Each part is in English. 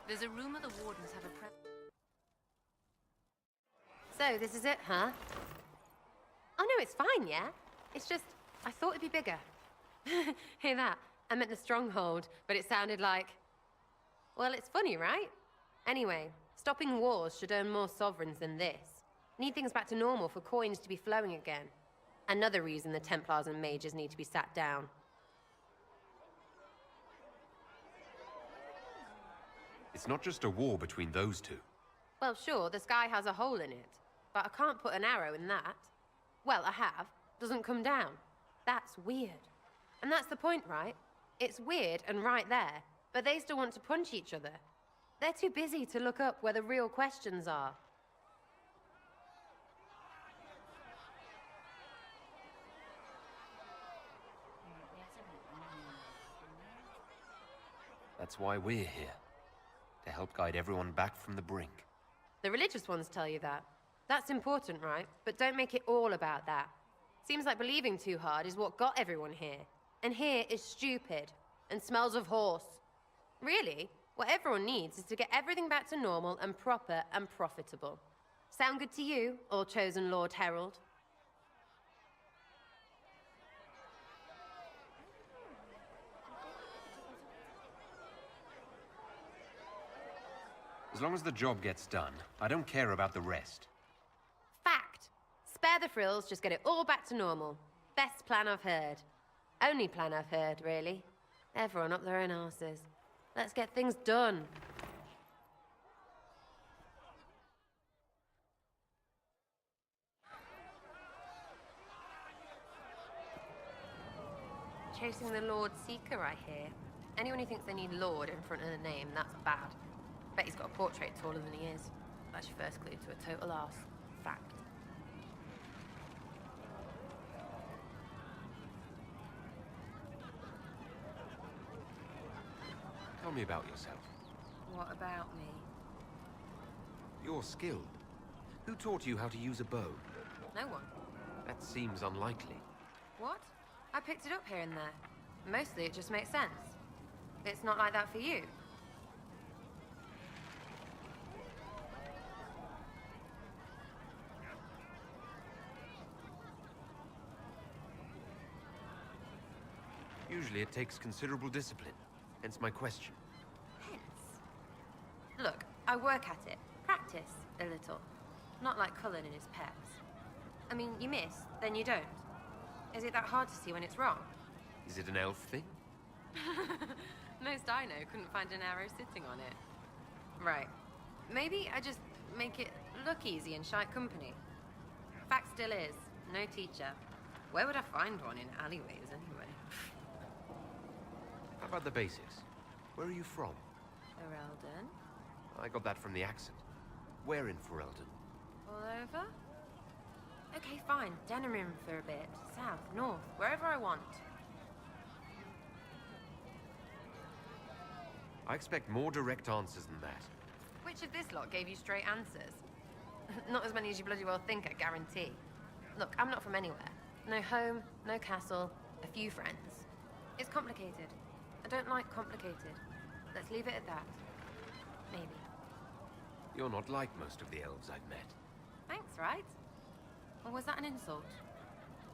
There's a rumor the Wardens have a So, this is it, huh? Oh no, it's fine, yeah? It's just, I thought it'd be bigger. Hear that? I meant the stronghold, but it sounded like... Well, it's funny, right? Anyway, stopping wars should earn more sovereigns than this. Need things back to normal for coins to be flowing again. Another reason the Templars and mages need to be sat down. It's not just a war between those two. Well, sure, the sky has a hole in it. But I can't put an arrow in that. Well, I have. Doesn't come down. That's weird. And that's the point, right? It's weird and right there, but they still want to punch each other. They're too busy to look up where the real questions are. That's why we're here. To help guide everyone back from the brink. The religious ones tell you that. That's important, right? But don't make it all about that. Seems like believing too hard is what got everyone here. And here is stupid. And smells of horse. Really, what everyone needs is to get everything back to normal and proper and profitable. Sound good to you, all chosen Lord Herald? As long as the job gets done, I don't care about the rest. Fact. Spare the frills, just get it all back to normal. Best plan I've heard. Only plan I've heard, really. Everyone up their own arses. Let's get things done. Chasing the Lord Seeker, I hear. Anyone who thinks they need Lord in front of the name, that's bad. Bet he's got a portrait taller than he is. That's your first clue to a total arse. Fact. Tell me about yourself. What about me? You're skilled. Who taught you how to use a bow? No one. That seems unlikely. What? I picked it up here and there. Mostly it just makes sense. It's not like that for you. Usually it takes considerable discipline. Hence my question. Hence? Look, I work at it. Practice, a little. Not like Cullen and his pets. I mean, you miss, then you don't. Is it that hard to see when it's wrong? Is it an elf thing? Most I know couldn't find an arrow sitting on it. Right. Maybe I just make it look easy in shite company. Fact still is, no teacher. Where would I find one in alleyways anyway? How about the basics? Where are you from? Ferelden? I got that from the accent. Where in Ferelden? All over? Okay, fine. Denerim for a bit. South, north, wherever I want. I expect more direct answers than that. Which of this lot gave you straight answers? Not as many as you bloody well think, I guarantee. Look, I'm not from anywhere. No home, no castle, a few friends. It's complicated. I don't like complicated. Let's leave it at that. Maybe. You're not like most of the elves I've met. Thanks, right? Or was that an insult?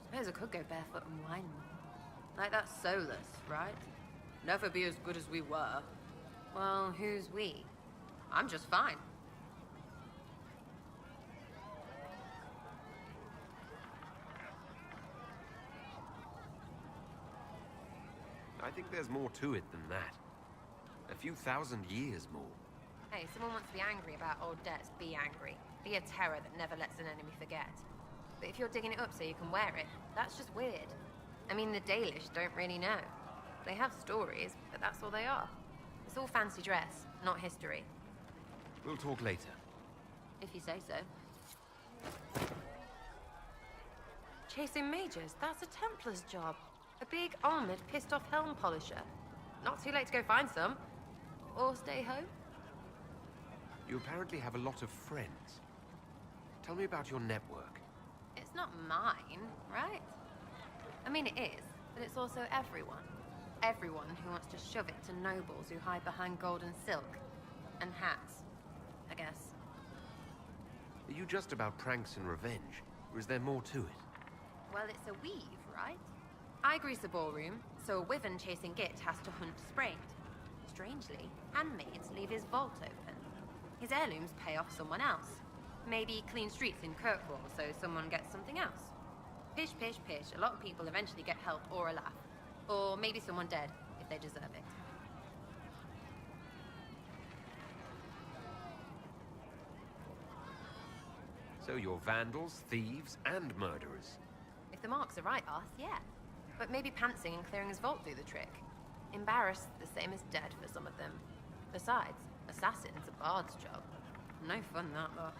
Suppose I could go barefoot and whine more. Like that Solas, right? Never be as good as we were. Well, who's we? I'm just fine. I think there's more to it than that. A few thousand years more. Hey, someone wants to be angry about old debts, be angry. Be a terror that never lets an enemy forget. But if you're digging it up so you can wear it, that's just weird. I mean, the Dalish don't really know. They have stories, but that's all they are. It's all fancy dress, not history. We'll talk later. If you say so. Chasing mages, that's a Templar's job. A big, armored, pissed-off helm polisher. Not too late to go find some. Or stay home. You apparently have a lot of friends. Tell me about your network. It's not mine, right? I mean, it is, but it's also everyone. Everyone who wants to shove it to nobles who hide behind gold and silk. And hats, I guess. Are you just about pranks and revenge, or is there more to it? Well, it's a weave, right? I grease a ballroom, so a wyvern chasing Git has to hunt Sprained. Strangely, handmaids leave his vault open. His heirlooms pay off someone else. Maybe clean streets in Kirkwall, so someone gets something else. Pish, pish, pish. A lot of people eventually get help or a laugh. Or maybe someone dead, if they deserve it. So you're vandals, thieves, and murderers. If the marks are right, Arth, yeah. But maybe pantsing and clearing his vault do the trick. Embarrassed, the same as dead for some of them. Besides, assassin's a bard's job. No fun, that lot.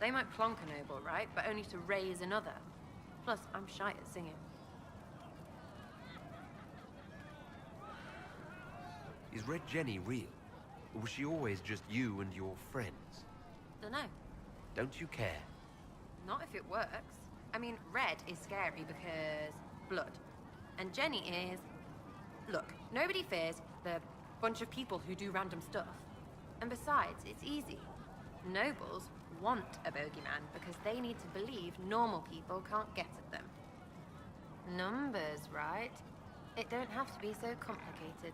They might plonk a noble, right? But only to raise another. Plus, I'm shy at singing. Is Red Jenny real? Or was she always just you and your friends? Dunno. Don't you care? Not if it works. I mean, Red is scary because... blood. And Jenny is... Look, nobody fears the bunch of people who do random stuff. And besides, it's easy. Nobles want a bogeyman because they need to believe normal people can't get at them. Numbers, right? It don't have to be so complicated.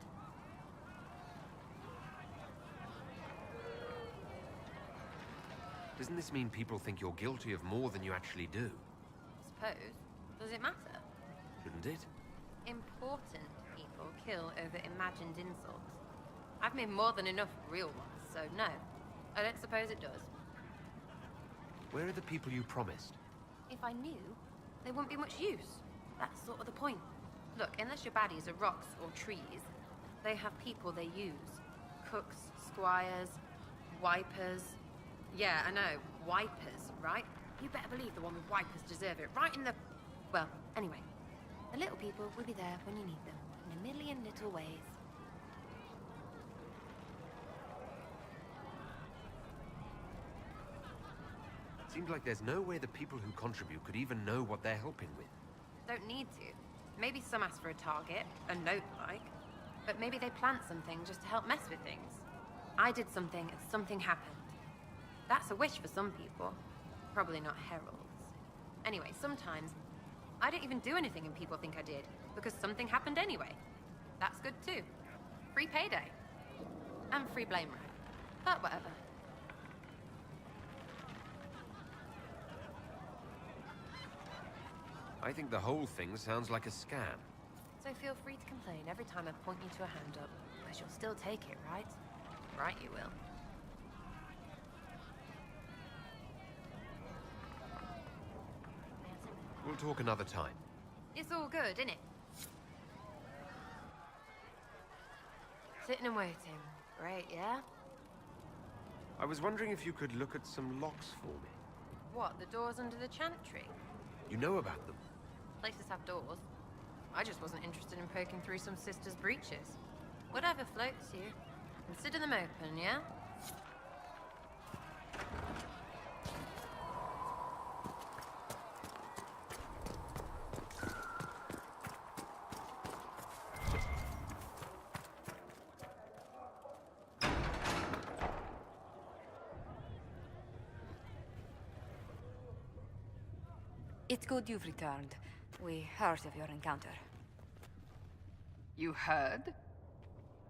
Doesn't this mean people think you're guilty of more than you actually do? Suppose. Does it matter? Shouldn't it? Important people kill over imagined insults. I've made more than enough real ones, so no. I don't suppose it does. Where are the people you promised? If I knew, there wouldn't be much use. That's sort of the point. Look, unless your baddies are rocks or trees, they have people they use. Cooks, squires, wipers. Yeah, I know, wipers, right? You better believe the one with wipers deserve it, right in the... Well, anyway. The little people will be there when you need them, in a million little ways. Seems like there's no way the people who contribute could even know what they're helping with. Don't need to. Maybe some ask for a target, a note like. But maybe they plant something just to help mess with things. I did something and something happened. That's a wish for some people. Probably not heralds. Anyway, sometimes I don't even do anything and people think I did, because something happened anyway. That's good too. Free payday. And free blame rag. But whatever. I think the whole thing sounds like a scam. So feel free to complain every time I point you to a hand up, because you'll still take it, right? Right you will. We'll talk another time. It's all good, isn't it? Sitting and waiting. Great, yeah? I was wondering if you could look at some locks for me. What, the doors under the chantry? You know about them? Places have doors. I just wasn't interested in poking through some sister's breeches. Whatever floats you. Consider them open, yeah? It's good you've returned. We heard of your encounter. You heard?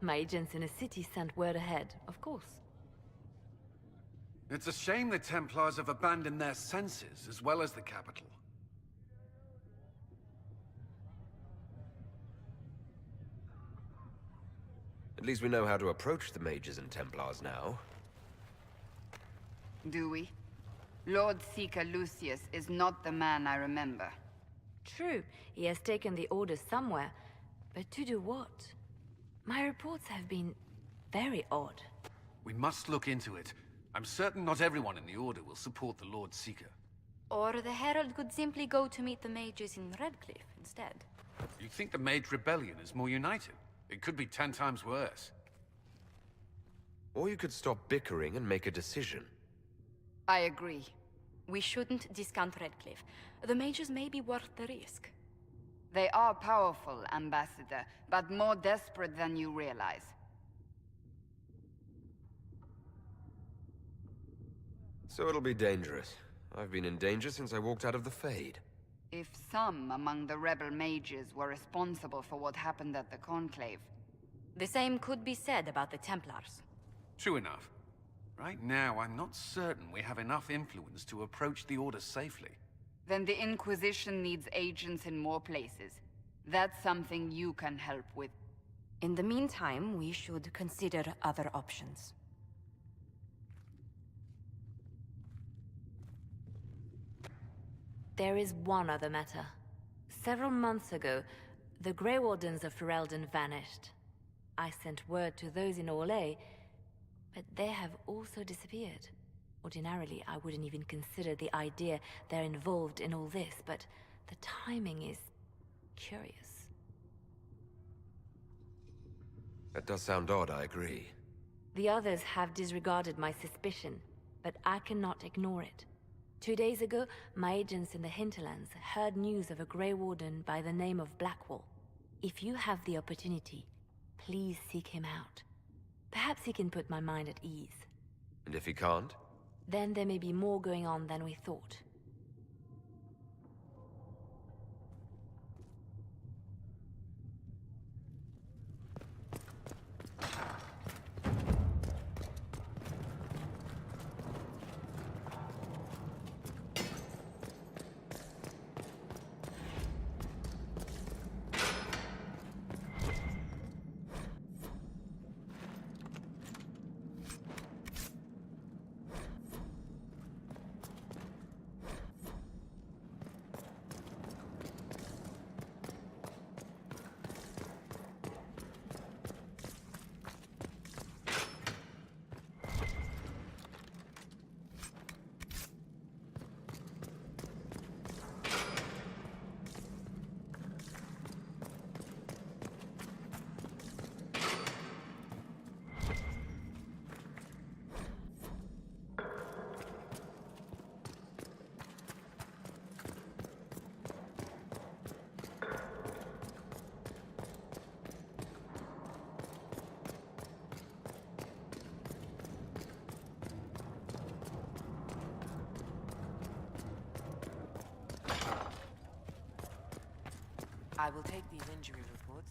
My agents in the city sent word ahead, of course. It's a shame the Templars have abandoned their senses, as well as the capital. At least we know how to approach the mages and Templars now. Do we? Lord Seeker Lucius is not the man I remember. True, he has taken the orders somewhere, but to do what? My reports have been very odd. We must look into it. I'm certain not everyone in the Order will support the Lord Seeker. Or the Herald could simply go to meet the mages in Redcliffe instead. You think the Mage Rebellion is more united? It could be 10 times worse. Or you could stop bickering and make a decision. I agree. We shouldn't discount Redcliffe. The mages may be worth the risk. They are powerful, Ambassador, but more desperate than you realize. So it'll be dangerous. I've been in danger since I walked out of the Fade. If some among the rebel mages were responsible for what happened at the Conclave, The same could be said about the Templars. True enough. Right now, I'm not certain we have enough influence to approach the Order safely. then the Inquisition needs agents in more places. That's something you can help with. In the meantime, we should consider other options. There is one other matter. Several months ago, the Grey Wardens of Ferelden vanished. I sent word to those in Orlais, but they have also disappeared. Ordinarily, I wouldn't even consider the idea they're involved in all this, but the timing is curious. That does sound odd, I agree. The others have disregarded my suspicion, but I cannot ignore it. 2 days ago, my agents in the hinterlands heard news of a Grey Warden by the name of Blackwall. If you have the opportunity, please seek him out. Perhaps he can put my mind at ease. And if he can't? Then there may be more going on than we thought. I will take these injury reports.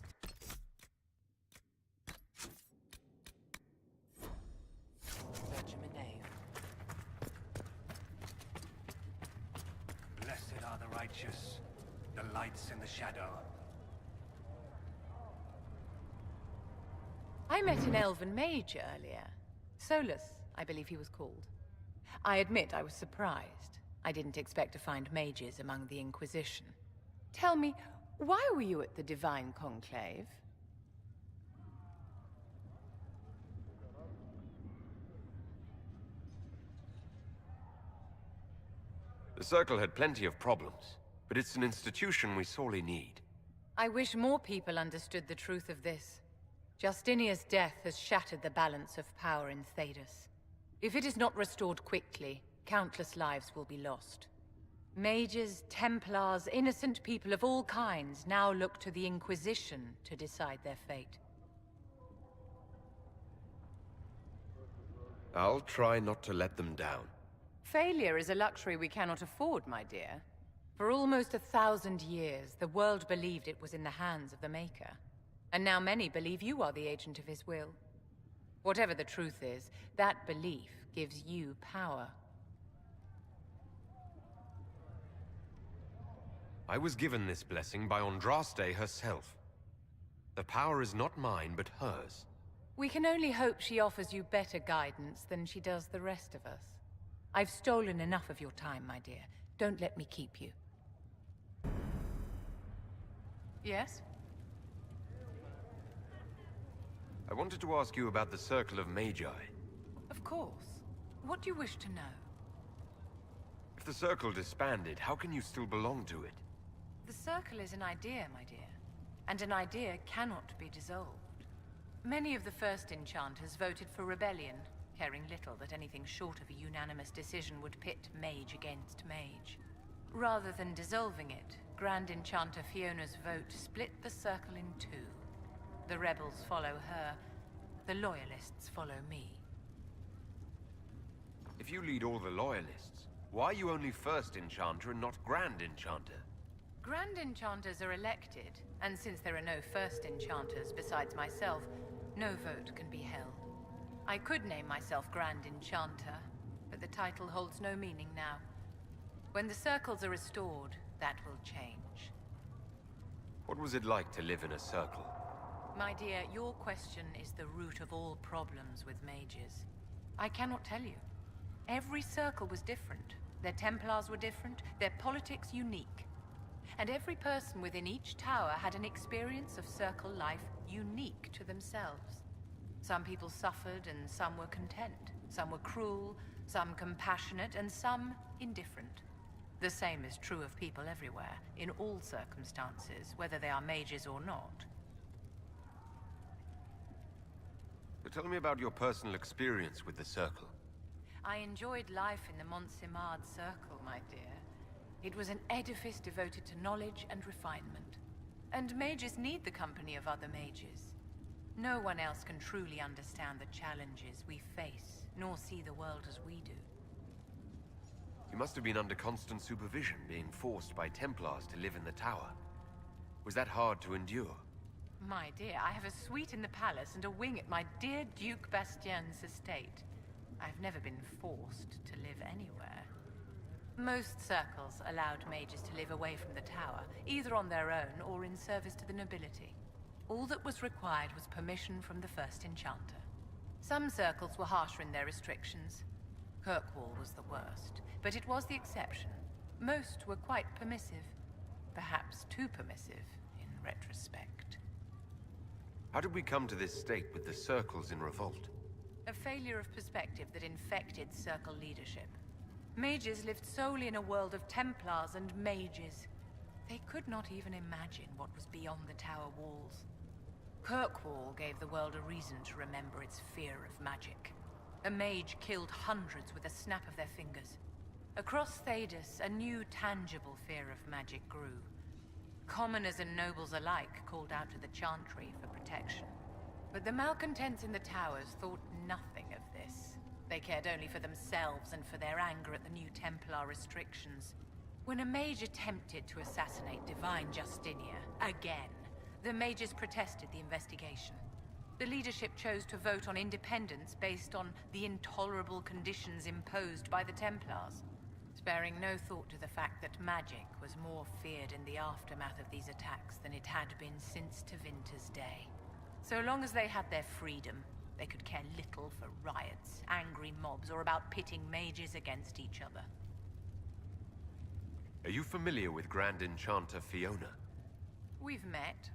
Benjamin Nave. Blessed are the righteous, the lights in the shadow. I met an elven mage earlier. Solas, I believe he was called. I admit I was surprised. I didn't expect to find mages among the Inquisition. Tell me, why were you at the Divine Conclave? The Circle had plenty of problems, but it's an institution we sorely need. I wish more people understood the truth of this. Justinia's death has shattered the balance of power in Thedas. If it is not restored quickly, countless lives will be lost. Mages, Templars, innocent people of all kinds now look to the Inquisition to decide their fate. I'll try not to let them down. Failure is a luxury we cannot afford, my dear. For almost 1,000 years, the world believed it was in the hands of the Maker. And now many believe you are the agent of his will. Whatever the truth is, that belief gives you power. I was given this blessing by Andraste herself. The power is not mine, but hers. We can only hope she offers you better guidance than she does the rest of us. I've stolen enough of your time, my dear. Don't let me keep you. Yes? I wanted to ask you about the Circle of Magi. Of course. What do you wish to know? If the Circle disbanded, how can you still belong to it? The Circle is an idea, my dear. And an idea cannot be dissolved. Many of the first enchanters voted for rebellion, caring little that anything short of a unanimous decision would pit mage against mage. Rather than dissolving it, Grand Enchanter Fiona's vote split the Circle in two. The rebels follow her, the loyalists follow me. If you lead all the Loyalists, why are you only First Enchanter and not Grand Enchanter? Grand Enchanters are elected, and since there are no First Enchanters besides myself, no vote can be held. I could name myself Grand Enchanter, but the title holds no meaning now. When the circles are restored, that will change. What was it like to live in a circle? My dear, your question is the root of all problems with mages. I cannot tell you. Every circle was different. Their Templars were different, their politics unique. And every person within each tower had an experience of circle life unique to themselves. Some people suffered and some were content. Some were cruel, some compassionate, and some indifferent. The same is true of people everywhere, in all circumstances, whether they are mages or not. So tell me about your personal experience with the Circle. I enjoyed life in the Montsimard Circle, my dear. It was an edifice devoted to knowledge and refinement. And mages need the company of other mages. No one else can truly understand the challenges we face, nor see the world as we do. You must have been under constant supervision, being forced by Templars to live in the tower. Was that hard to endure? My dear, I have a suite in the palace and a wing at my dear Duke Bastien's estate. I've never been forced to live anywhere. Most circles allowed mages to live away from the tower, either on their own or in service to the nobility. All that was required was permission from the First Enchanter. Some circles were harsher in their restrictions. Kirkwall was the worst, but it was the exception. Most were quite permissive. Perhaps too permissive, in retrospect. How did we come to this state with the circles in revolt? A failure of perspective that infected circle leadership. Mages lived solely in a world of Templars and mages. They could not even imagine what was beyond the tower walls. Kirkwall gave the world a reason to remember its fear of magic. A mage killed hundreds with a snap of their fingers. Across Thedas, a new tangible fear of magic grew. Commoners and nobles alike called out to the Chantry for protection. But the malcontents in the towers thought nothing of this. They cared only for themselves and for their anger at the new Templar restrictions. When a mage attempted to assassinate Divine Justinia, again, the mages protested the investigation. The leadership chose to vote on independence based on the intolerable conditions imposed by the Templars, sparing no thought to the fact that magic was more feared in the aftermath of these attacks than it had been since Tevinter's day. So long as they had their freedom, they could care little for riots, angry mobs, or about pitting mages against each other. Are you familiar with Grand Enchanter Fiona? We've met.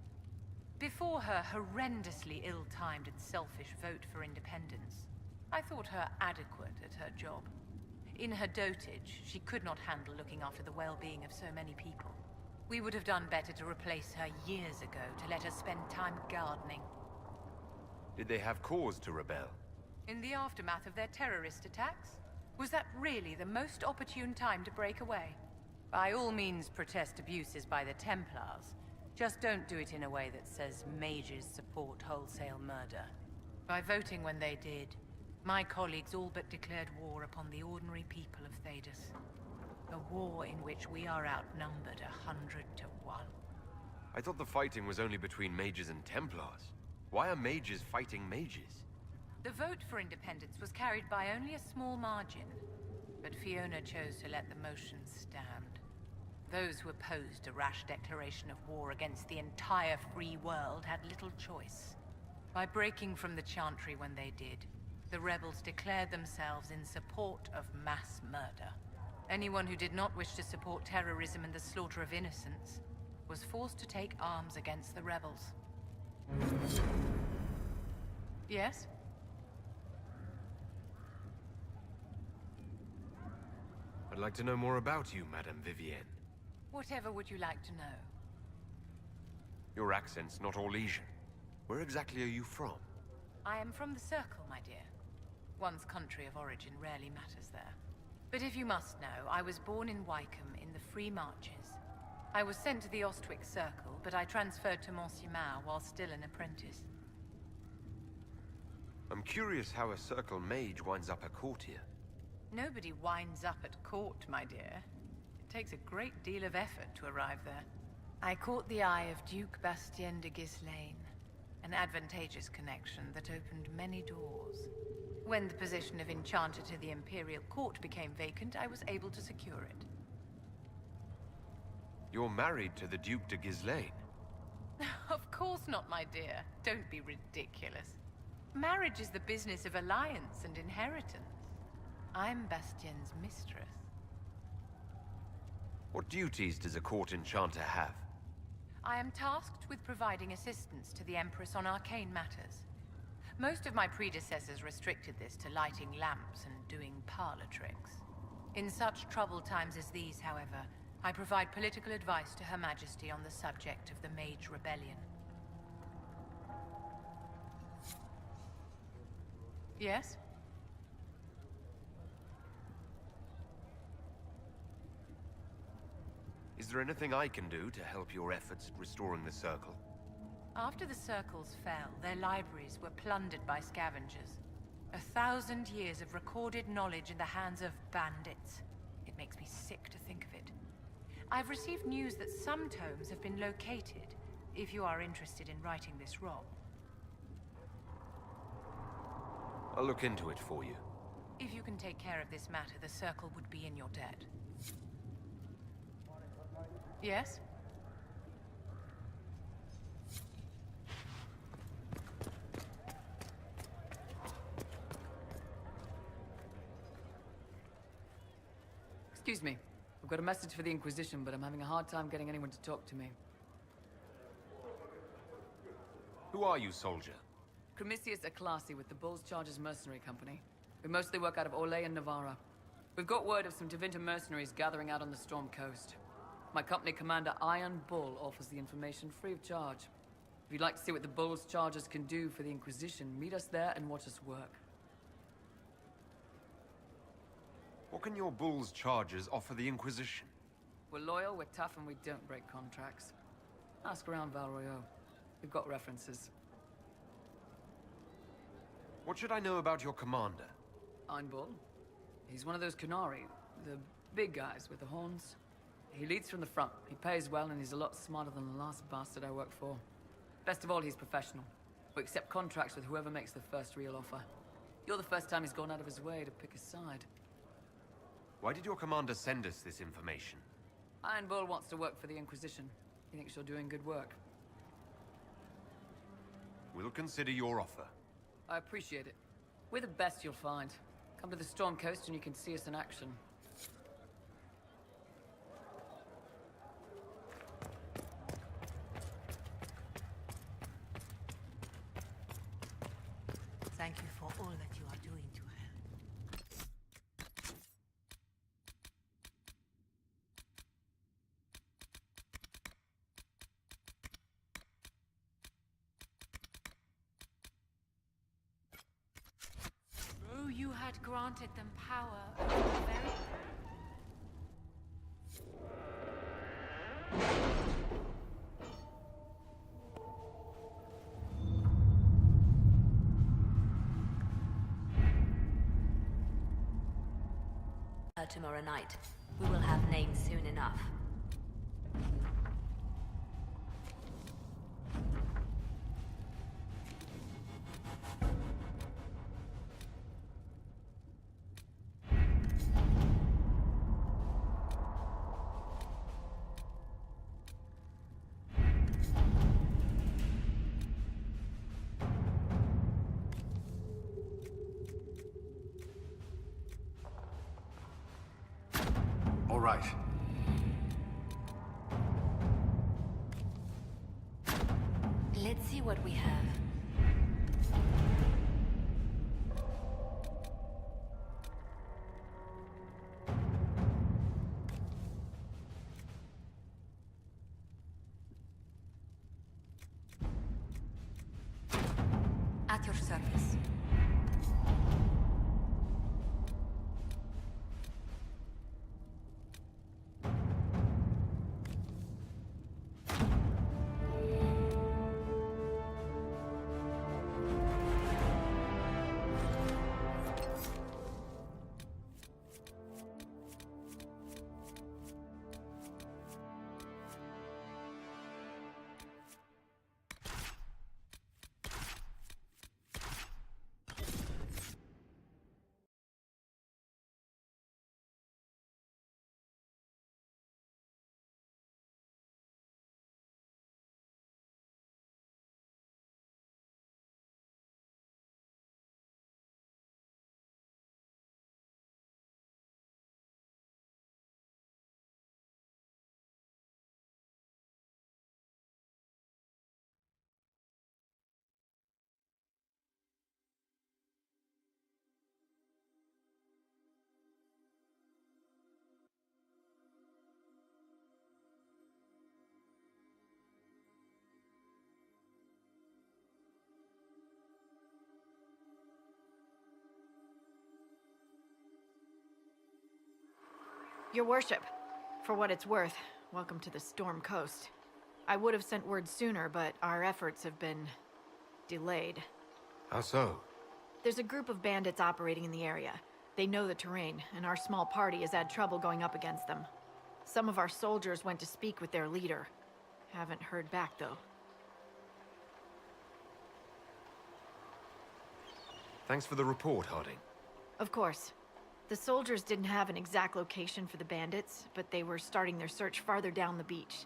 Before her horrendously ill-timed and selfish vote for independence, I thought her adequate at her job. In her dotage, she could not handle looking after the well-being of so many people. We would have done better to replace her years ago, to let her spend time gardening. Did they have cause to rebel? In the aftermath of their terrorist attacks? Was that really the most opportune time to break away? By all means, protest abuses by the Templars. Just don't do it in a way that says mages support wholesale murder. By voting when they did, my colleagues all but declared war upon the ordinary people of Thedas. A war in which we are outnumbered 100 to 1. I thought the fighting was only between mages and Templars. Why are mages fighting mages? The vote for independence was carried by only a small margin, but Fiona chose to let the motion stand. Those who opposed a rash declaration of war against the entire free world had little choice. By breaking from the Chantry when they did, the rebels declared themselves in support of mass murder. Anyone who did not wish to support terrorism and the slaughter of innocents was forced to take arms against the rebels. Yes? I'd like to know more about you, Madame Vivienne. Whatever would you like to know? Your accent's not Orlesian. Where exactly are you from? I am from the Circle, my dear. One's country of origin rarely matters there. But if you must know, I was born in Wycombe in the Free Marches. I was sent to the Ostwick Circle, but I transferred to Montsimard while still an apprentice. I'm curious how a Circle mage winds up a courtier. Nobody winds up at court, my dear. It takes a great deal of effort to arrive there. I caught the eye of Duke Bastien de Ghislaine, an advantageous connection that opened many doors. When the position of Enchanter to the Imperial Court became vacant, I was able to secure it. You're married to the Duke de Ghislaine? Of course not, my dear. Don't be ridiculous. Marriage is the business of alliance and inheritance. I'm Bastien's mistress. What duties does a court enchanter have? I am tasked with providing assistance to the Empress on arcane matters. Most of my predecessors restricted this to lighting lamps and doing parlor tricks. In such troubled times as these, however, I provide political advice to Her Majesty on the subject of the Mage Rebellion. Yes? Is there anything I can do to help your efforts at restoring the Circle? After the Circles fell, their libraries were plundered by scavengers. 1,000 years of recorded knowledge in the hands of bandits. It makes me sick to think of it. I've received news that some tomes have been located, if you are interested in righting this wrong. I'll look into it for you. If you can take care of this matter, the Circle would be in your debt. Yes? Excuse me. I've got a message for the Inquisition, but I'm having a hard time getting anyone to talk to me. Who are you, soldier? Cremisius Aclasi with the Bulls Chargers Mercenary Company. We mostly work out of Orlais and Navarra. We've got word of some Tevinter mercenaries gathering out on the Storm Coast. My company commander, Iron Bull, offers the information free of charge. If you'd like to see what the Bulls Chargers can do for the Inquisition, meet us there and watch us work. What can your Bull's Chargers offer the Inquisition? We're loyal, we're tough, and we don't break contracts. Ask around Val Royeaux. We've got references. What should I know about your commander? Iron Bull? He's one of those Qunari, the big guys with the horns. He leads from the front. He pays well, and he's a lot smarter than the last bastard I worked for. Best of all, he's professional. We accept contracts with whoever makes the first real offer. You're the first time he's gone out of his way to pick a side. Why did your commander send us this information? Iron Bull wants to work for the Inquisition. He thinks you're doing good work. We'll consider your offer. I appreciate it. We're the best you'll find. Come to the Storm Coast and you can see us in action. Thank you for all that you are doing to her. Though you had granted them power over the very... Tomorrow night. We will have names soon enough. All right. Let's see what we have. At your service. Your worship, for what it's worth, welcome to the Storm Coast. I would have sent word sooner, but our efforts have been delayed. How so? There's a group of bandits operating in the area. They know the terrain, and our small party has had trouble going up against them. Some of our soldiers went to speak with their leader. Haven't heard back, though. Thanks for the report, Harding. Of course. The soldiers didn't have an exact location for the bandits, but they were starting their search farther down the beach.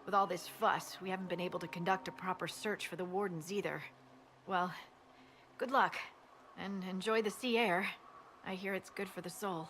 With all this fuss, we haven't been able to conduct a proper search for the Wardens either. Well, good luck, and enjoy the sea air. I hear it's good for the soul.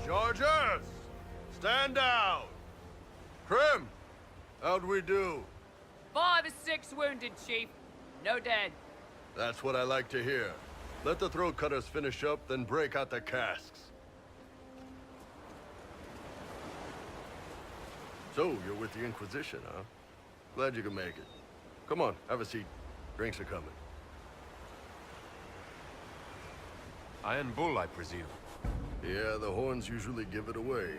Chargers! Stand down! Krim! How'd we do? 5 or 6 wounded, Chief. No dead. That's what I like to hear. Let the throat cutters finish up, then break out the casks. So, you're with the Inquisition, huh? Glad you could make it. Come on, have a seat. Drinks are coming. Iron Bull, I presume. Yeah, the horns usually give it away.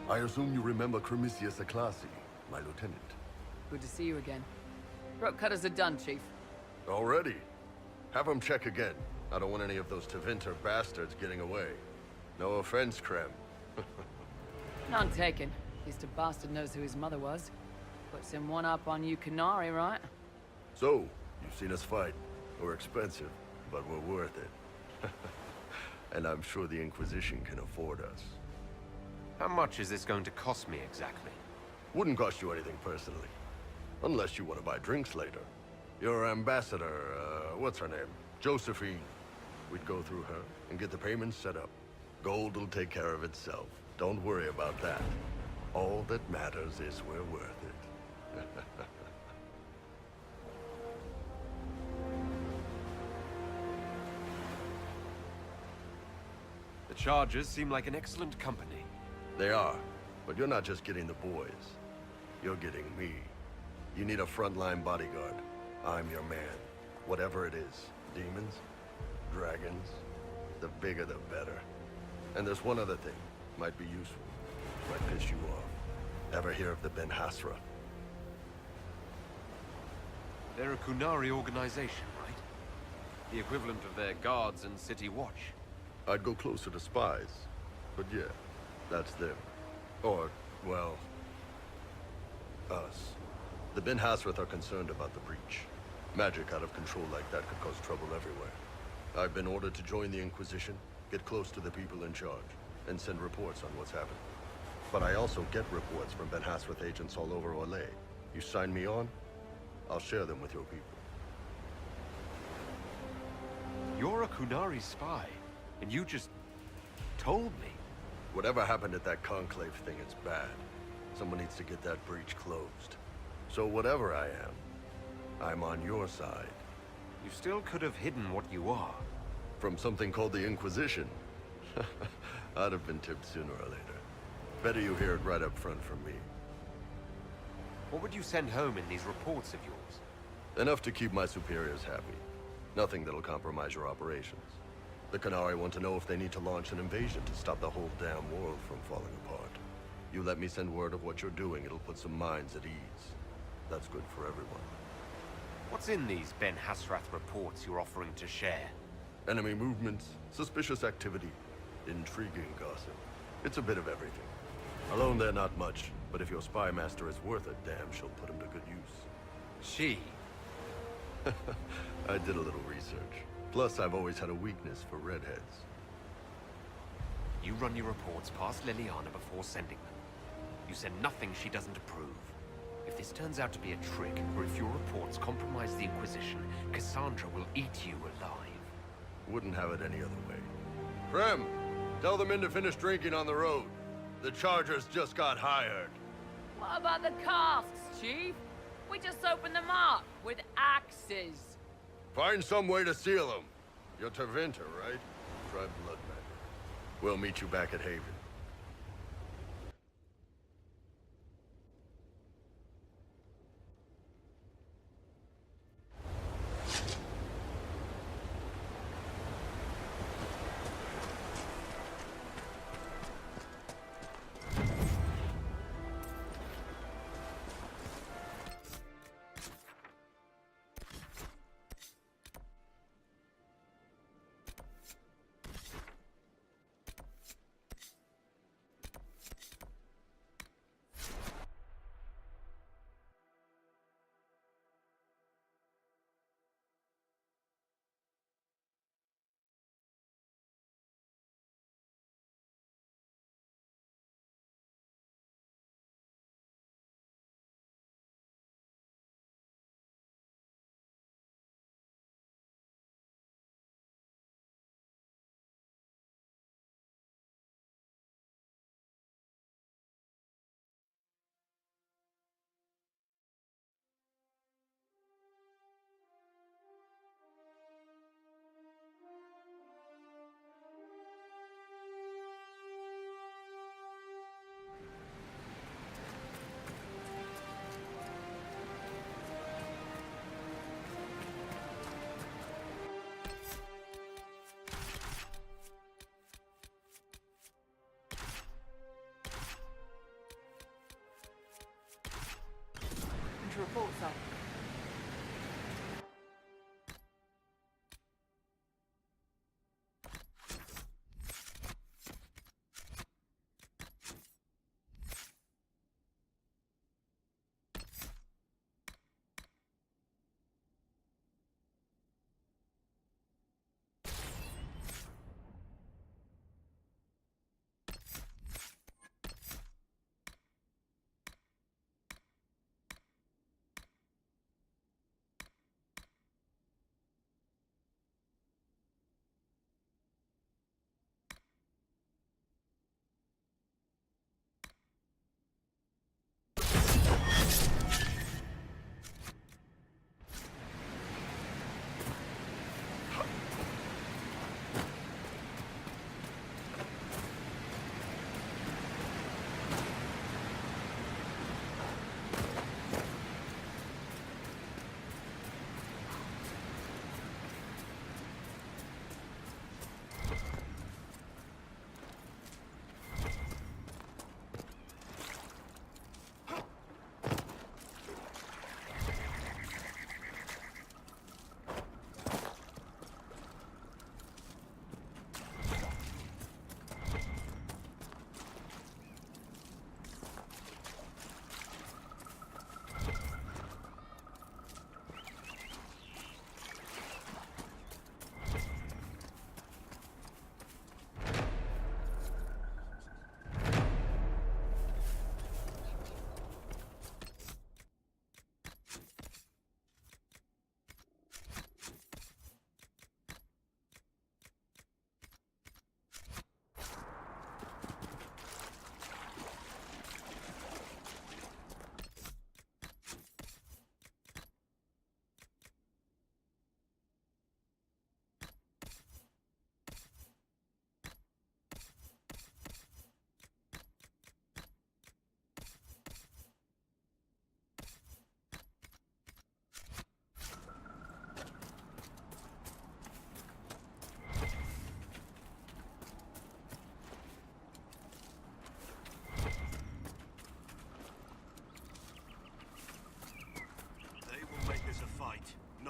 I assume you remember Cremisius Aclassi, my lieutenant. Good to see you again. Throat cutters are done, Chief. Already? Have him check again. I don't want any of those Tevinter bastards getting away. No offense, Krem. None taken. At least a bastard knows who his mother was. Puts him one up on you Qunari, right? So, you've seen us fight. We're expensive, but we're worth it. And I'm sure the Inquisition can afford us. How much is this going to cost me exactly? Wouldn't cost you anything personally. Unless you want to buy drinks later. Your ambassador, what's her name? Josephine. We'd go through her and get the payments set up. Gold will take care of itself. Don't worry about that. All that matters is we're worth it. The Chargers seem like an excellent company. They are, but you're not just getting the boys. You're getting me. You need a frontline bodyguard. I'm your man. Whatever it is. Demons? Dragons? The bigger the better. And there's one other thing. Might be useful. Might piss you off. Ever hear of the Ben Hasra? They're a Qunari organization, right? The equivalent of their guards and city watch. I'd go closer to spies. But yeah, that's them. Or, well, us. The Ben Hasrath are concerned about the breach. Magic out of control like that could cause trouble everywhere. I've been ordered to join the Inquisition, get close to the people in charge, and send reports on what's happening. But I also get reports from Ben Hasrath agents all over Orlais. You sign me on, I'll share them with your people. You're a Qunari spy, and you just told me. Whatever happened at that Conclave thing is bad. Someone needs to get that breach closed. So whatever I am, I'm on your side. You still could have hidden what you are. From something called the Inquisition. I'd have been tipped sooner or later. Better you hear it right up front from me. What would you send home in these reports of yours? Enough to keep my superiors happy. Nothing that'll compromise your operations. The Qunari want to know if they need to launch an invasion to stop the whole damn world from falling apart. You let me send word of what you're doing, it'll put some minds at ease. That's good for everyone. What's in these Ben Hasrath reports you're offering to share? Enemy movements, suspicious activity, intriguing gossip. It's a bit of everything. Alone they're not much, but if your spy master is worth a damn, she'll put him to good use. She? I did a little research. Plus, I've always had a weakness for redheads. You run your reports past Liliana before sending them. You send nothing she doesn't approve. If this turns out to be a trick, or if your reports compromise the Inquisition, Cassandra will eat you alive. Wouldn't have it any other way. Krem, tell the men to finish drinking on the road. The Chargers just got hired. What about the casks, Chief? We just opened them up with axes. Find some way to seal them. You're Tevinter, right? Try blood magic. We'll meet you back at Haven. Report, sir.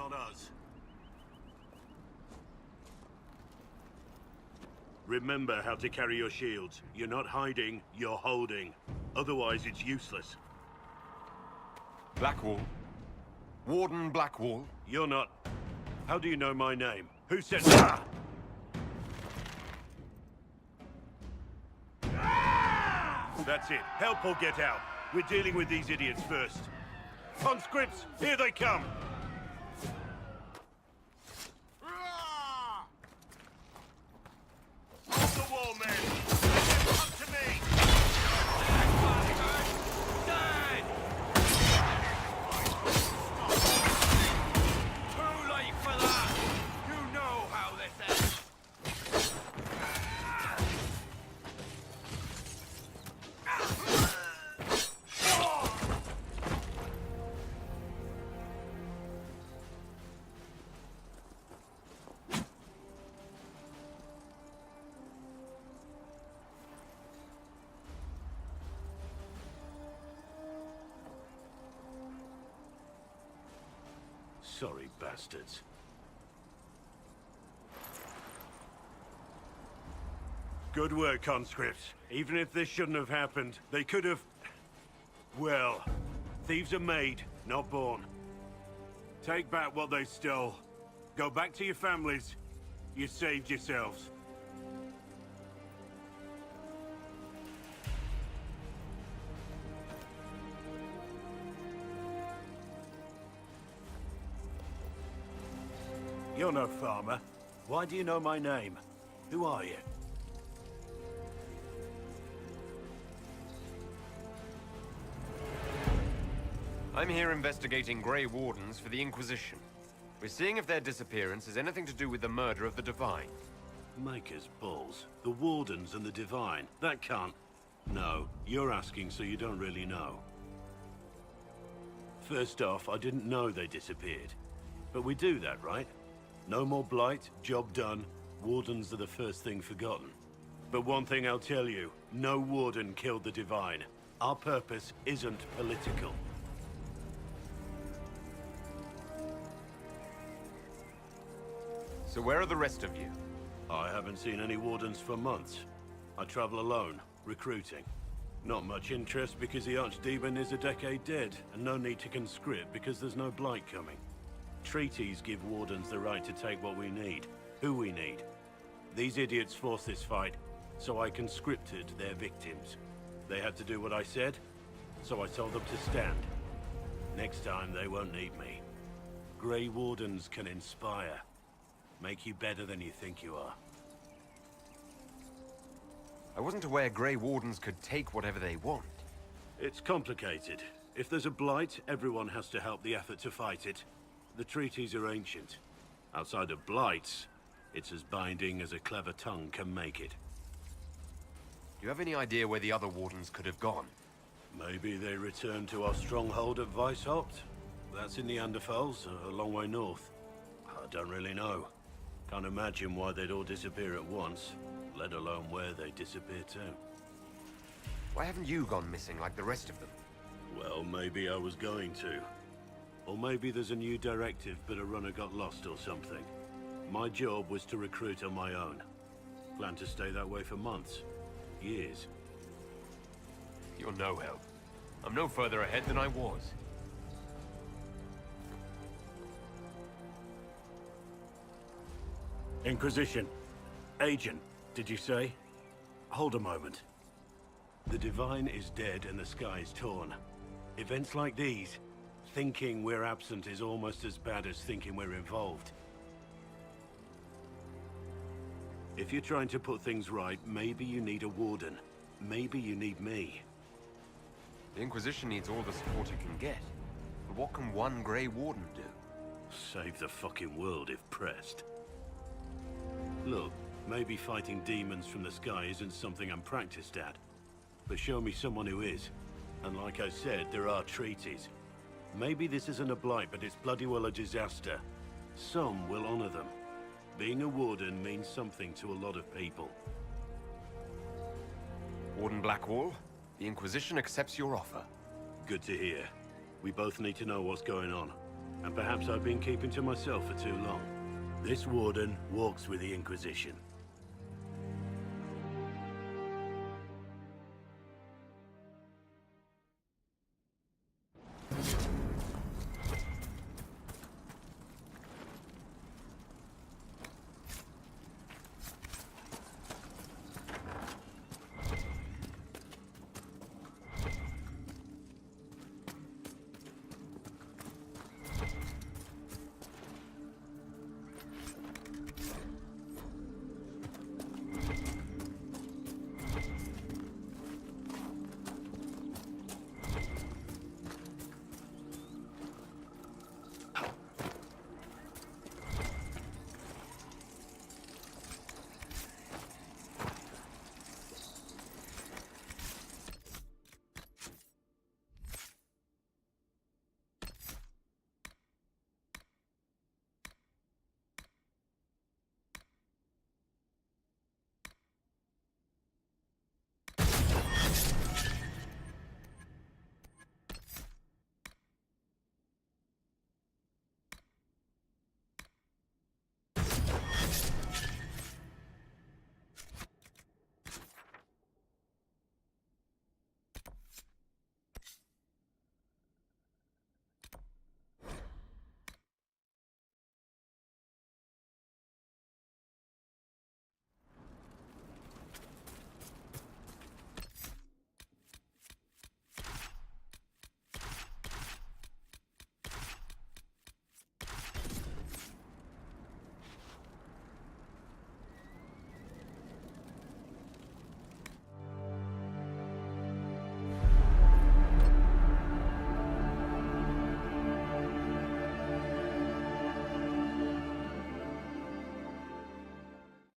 on us. Remember how to carry your shields. You're not hiding, you're holding. Otherwise, it's useless. Blackwall. Warden Blackwall. You're not... How do you know my name? Who said... Ah! That's it. Help or get out. We're dealing with these idiots first. Conscripts, here they come! Hold the wall, men! Come to me! Too late for that! You know how this ends! Sorry, bastards. Good work, conscripts. Even if this shouldn't have happened, they could have... Well, thieves are made, not born. Take back what they stole. Go back to your families. You saved yourselves. You're no farmer. Why do you know my name? Who are you? I'm here investigating Grey Wardens for the Inquisition. We're seeing if their disappearance has anything to do with the murder of the Divine. Maker's balls. The Wardens and the Divine. That can't... No, you're asking so you don't really know. First off, I didn't know they disappeared. But we do that, right? No more blight, job done. Wardens are the first thing forgotten. But one thing I'll tell you, no Warden killed the Divine. Our purpose isn't political. So where are the rest of you? I haven't seen any Wardens for months. I travel alone, recruiting. Not much interest because the Archdemon is a decade dead, and no need to conscript because there's no blight coming. Treaties give Wardens the right to take what we need, who we need. These idiots forced this fight, so I conscripted their victims. They had to do what I said, so I told them to stand. Next time, they won't need me. Grey Wardens can inspire. Make you better than you think you are. I wasn't aware Grey Wardens could take whatever they want. It's complicated. If there's a blight, everyone has to help the effort to fight it. The treaties are ancient. Outside of blights, it's as binding as a clever tongue can make it. Do you have any idea where the other Wardens could have gone? Maybe they returned to our stronghold at Weishaupt. That's in the Anderfels, a long way north. I don't really know. Can't imagine why they'd all disappear at once, let alone where they disappear to. Why haven't you gone missing like the rest of them? Well, maybe I was going to. Or maybe there's a new directive, but a runner got lost or something. My job was to recruit on my own. Plan to stay that way for months. Years. You're no help. I'm no further ahead than I was. Inquisition. Agent, did you say? Hold a moment. The Divine is dead and the sky is torn. Events like these, thinking we're absent is almost as bad as thinking we're involved. If you're trying to put things right, maybe you need a Warden. Maybe you need me. The Inquisition needs all the support it can get. But what can one Grey Warden do? Save the fucking world if pressed. Look, maybe fighting demons from the sky isn't something I'm practiced at. But show me someone who is. And like I said, there are treaties. Maybe this isn't a blight, but it's bloody well a disaster. Some will honor them. Being a Warden means something to a lot of people. Warden Blackwall, the Inquisition accepts your offer. Good to hear. We both need to know what's going on. And perhaps I've been keeping to myself for too long. This Warden walks with the Inquisition.